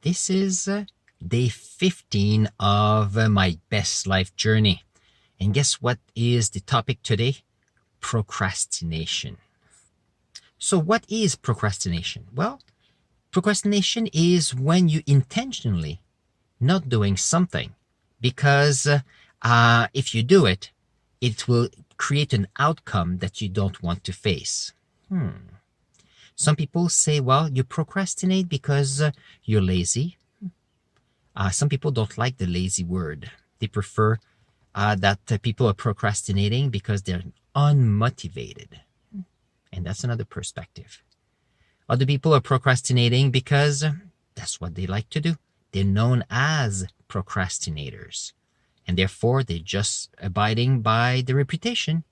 This is day 15 of my best life journey. And guess what is the topic today? Procrastination. So what is procrastination? Well, procrastination is when you intentionally not doing something because if you do it, it will create an outcome that you don't want to face. Some people say, well, you procrastinate because you're lazy. Some people don't like the lazy word. They prefer that people are procrastinating because they're unmotivated. And that's another perspective. Other people are procrastinating because that's what they like to do. They're known as procrastinators. And therefore, they're just abiding by the reputation.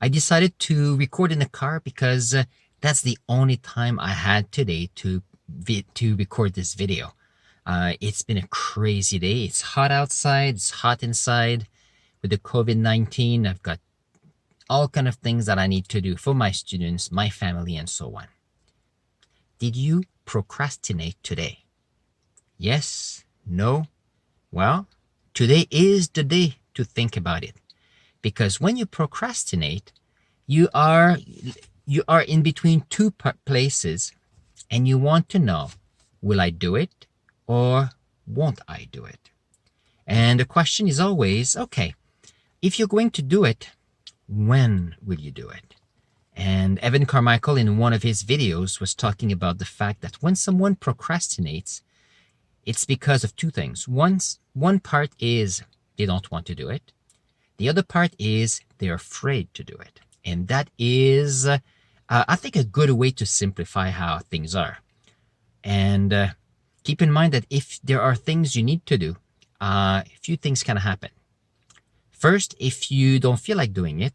I decided to record in the car because that's the only time I had today to record this video. It's been a crazy day. It's hot outside. It's hot inside. With the COVID-19, I've got all kind of things that I need to do for my students, my family, and so on. Did you procrastinate today? Yes? No? Well, today is the day to think about it. Because when you procrastinate, you are in between two places and you want to know, will I do it or won't I do it? And the question is always, okay, if you're going to do it, when will you do it? And Evan Carmichael in one of his videos was talking about the fact that when someone procrastinates, it's because of two things. One part is they don't want to do it. The other part is they're afraid to do it. And that is, I think, a good way to simplify how things are. And keep in mind that if there are things you need to do, a few things can happen. First, if you don't feel like doing it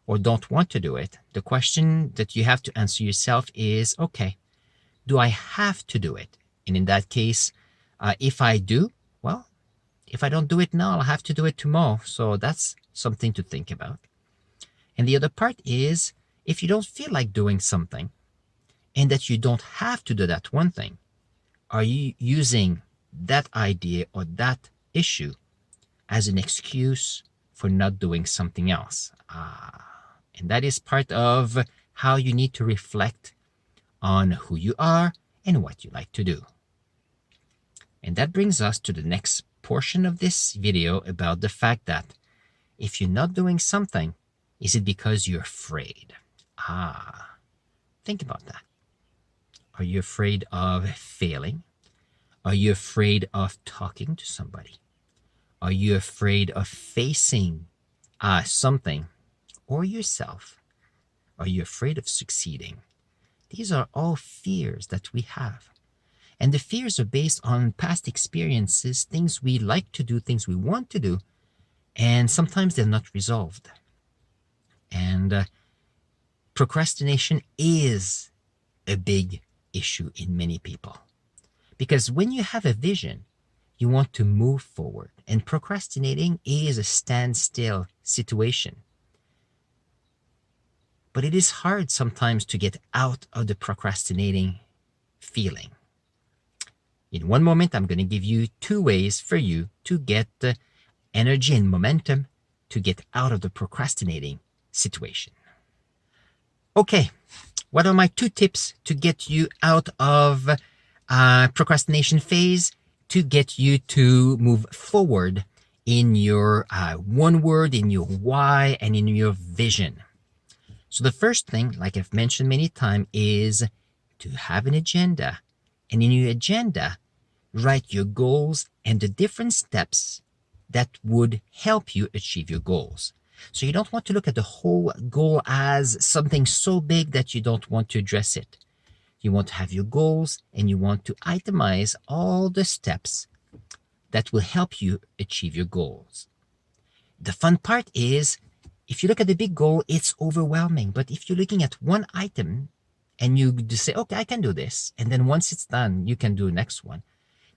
or don't want to do it, the question that you have to answer yourself is, okay, do I have to do it? And in that case, if I do, well, if I don't do it now, I'll have to do it tomorrow. So that's something to think about. And the other part is, if you don't feel like doing something and that you don't have to do that one thing, are you using that idea or that issue as an excuse for not doing something else? And that is part of how you need to reflect on who you are and what you like to do. And that brings us to the next portion of this video about the fact that if you're not doing something, is it because you're afraid? Think about that. Are you afraid of failing? Are you afraid of talking to somebody? Are you afraid of facing something or yourself? Are you afraid of succeeding? These are all fears that we have. And the fears are based on past experiences, things we like to do, things we want to do, and sometimes they're not resolved. And procrastination is a big issue in many people. Because when you have a vision, you want to move forward. And procrastinating is a standstill situation. But it is hard sometimes to get out of the procrastinating feeling. In one moment, I'm going to give you 2 ways for you to get the energy and momentum to get out of the procrastinating situation. Okay, what are my 2 tips to get you out of procrastination phase, to get you to move forward in your one word, in your why, and in your vision? So the first thing, like I've mentioned many times, is to have an agenda. And in your agenda, write your goals and the different steps that would help you achieve your goals. So you don't want to look at the whole goal as something so big that you don't want to address it. You want to have your goals and you want to itemize all the steps that will help you achieve your goals. The fun part is, if you look at the big goal, it's overwhelming. But if you're looking at one item and you just say, okay, I can do this, and then once it's done, you can do the next one,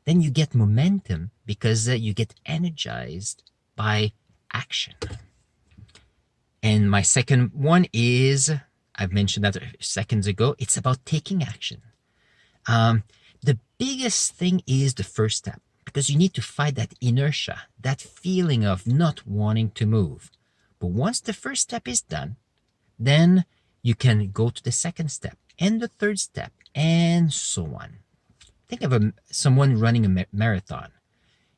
then you get momentum because you get energized by action. And my second one is, I've mentioned that seconds ago, it's about taking action. The biggest thing is the first step because you need to fight that inertia, that feeling of not wanting to move. But once the first step is done, then you can go to the second step and the third step and so on. Think of someone running a marathon.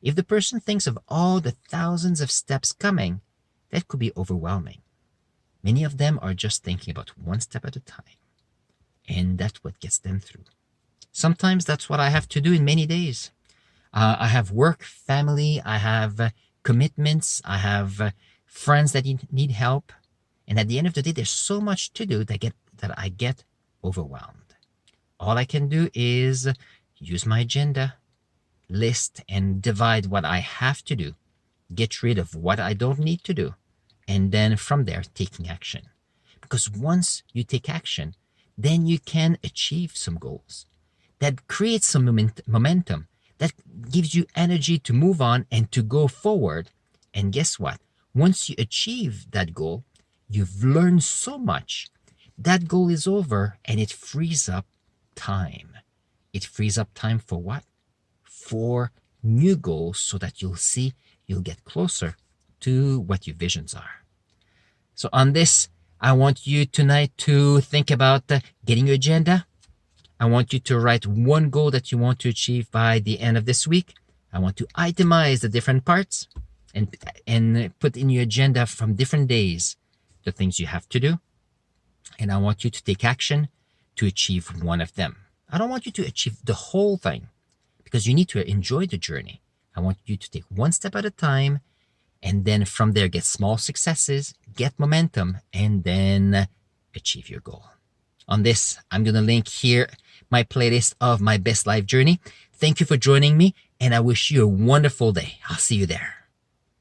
If the person thinks of all the thousands of steps coming, that could be overwhelming. Many of them are just thinking about one step at a time, and that's what gets them through. Sometimes that's what I have to do in many days. I have work, family, I have commitments, I have friends that need help, and at the end of the day, there's so much to do that I get overwhelmed. All I can do is use my agenda, list and divide what I have to do, get rid of what I don't need to do, and then from there, taking action. Because once you take action, then you can achieve some goals. That creates some momentum, that gives you energy to move on and to go forward. And guess what? Once you achieve that goal, you've learned so much. That goal is over and it frees up time. It frees up time for what? For new goals so that you'll get closer to what your visions are. So on this, I want you tonight to think about getting your agenda. I want you to write one goal that you want to achieve by the end of this week. I want to itemize the different parts and put in your agenda from different days the things you have to do. And I want you to take action to achieve one of them. I don't want you to achieve the whole thing because you need to enjoy the journey. I want you to take one step at a time and then from there get small successes, get momentum, and then achieve your goal. On this, I'm going to link here my playlist of my best life journey. Thank you for joining me, and I wish you a wonderful day. I'll see you there.